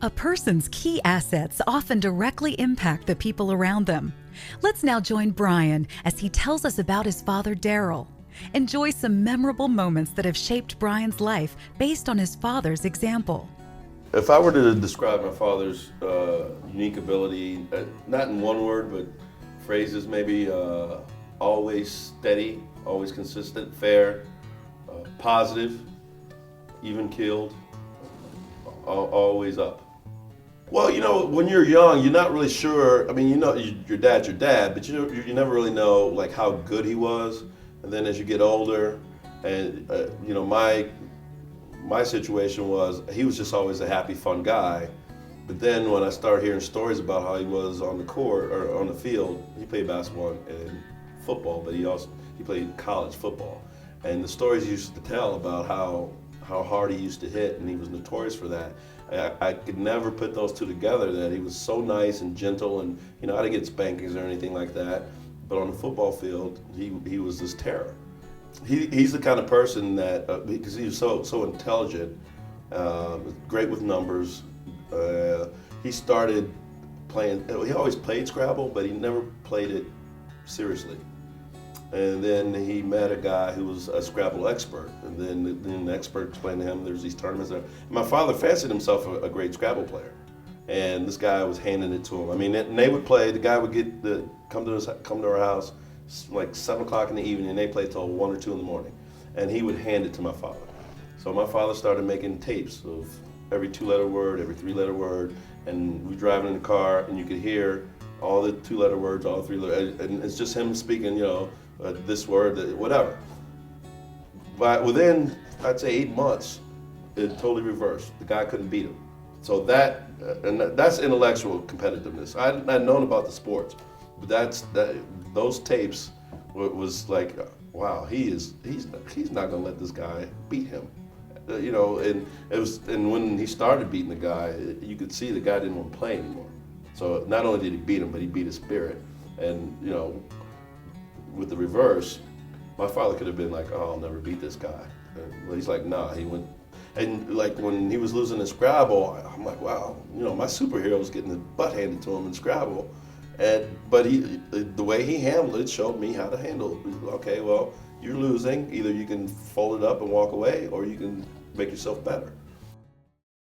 A person's key assets often directly impact the people around them. Let's now join Brian as he tells us about his father, Daryl. Enjoy some memorable moments that have shaped Brian's life based on his father's example. If I were to describe my father's unique ability, not in one word, but phrases maybe, always steady, always consistent, fair, positive, even keeled, always up. Well, you know, when you're young, you're not really sure. I mean, you know, your dad's your dad, but you never really know like how good he was. And then as you get older, and you know, my situation was he was just always a happy, fun guy. But then when I started hearing stories about how he was on the court or on the field, he played basketball and football, but he played college football. And the stories he used to tell about how hard he used to hit, and he was notorious for that. I could never put those two together, that he was so nice and gentle, and you know, I didn't get spankings or anything like that. But on the football field, he was this terror. He's the kind of person that, because he was so intelligent, great with numbers, he started playing, he always played Scrabble, but he never played it seriously. And then he met a guy who was a Scrabble expert, and then the expert explained to him there's these tournaments there. My father fancied himself a great Scrabble player, and this guy was handing it to him. I mean, and they would play. The guy would come to our house like 7 o'clock in the evening, and they played till 1 or 2 in the morning, and he would hand it to my father. So my father started making tapes of every 2-letter word, every 3-letter word, and we were driving in the car, and you could hear all the 2-letter words, all the 3-letter, and it's just him speaking, you know. This word, whatever. But within, I'd say 8 months, it totally reversed. The guy couldn't beat him. So that's intellectual competitiveness. I'd known about the sports, but those tapes was like, wow, he's not gonna let this guy beat him. You know, and when he started beating the guy, you could see the guy didn't want to play anymore. So not only did he beat him, but he beat his spirit. And you know, with the reverse, my father could have been like, oh, I'll never beat this guy. But he's like, nah, he went. And like when he was losing in Scrabble, I'm like, wow, you know, my superhero was getting his butt handed to him in Scrabble. But the way he handled it showed me how to handle it. Okay, well, you're losing. Either you can fold it up and walk away, or you can make yourself better.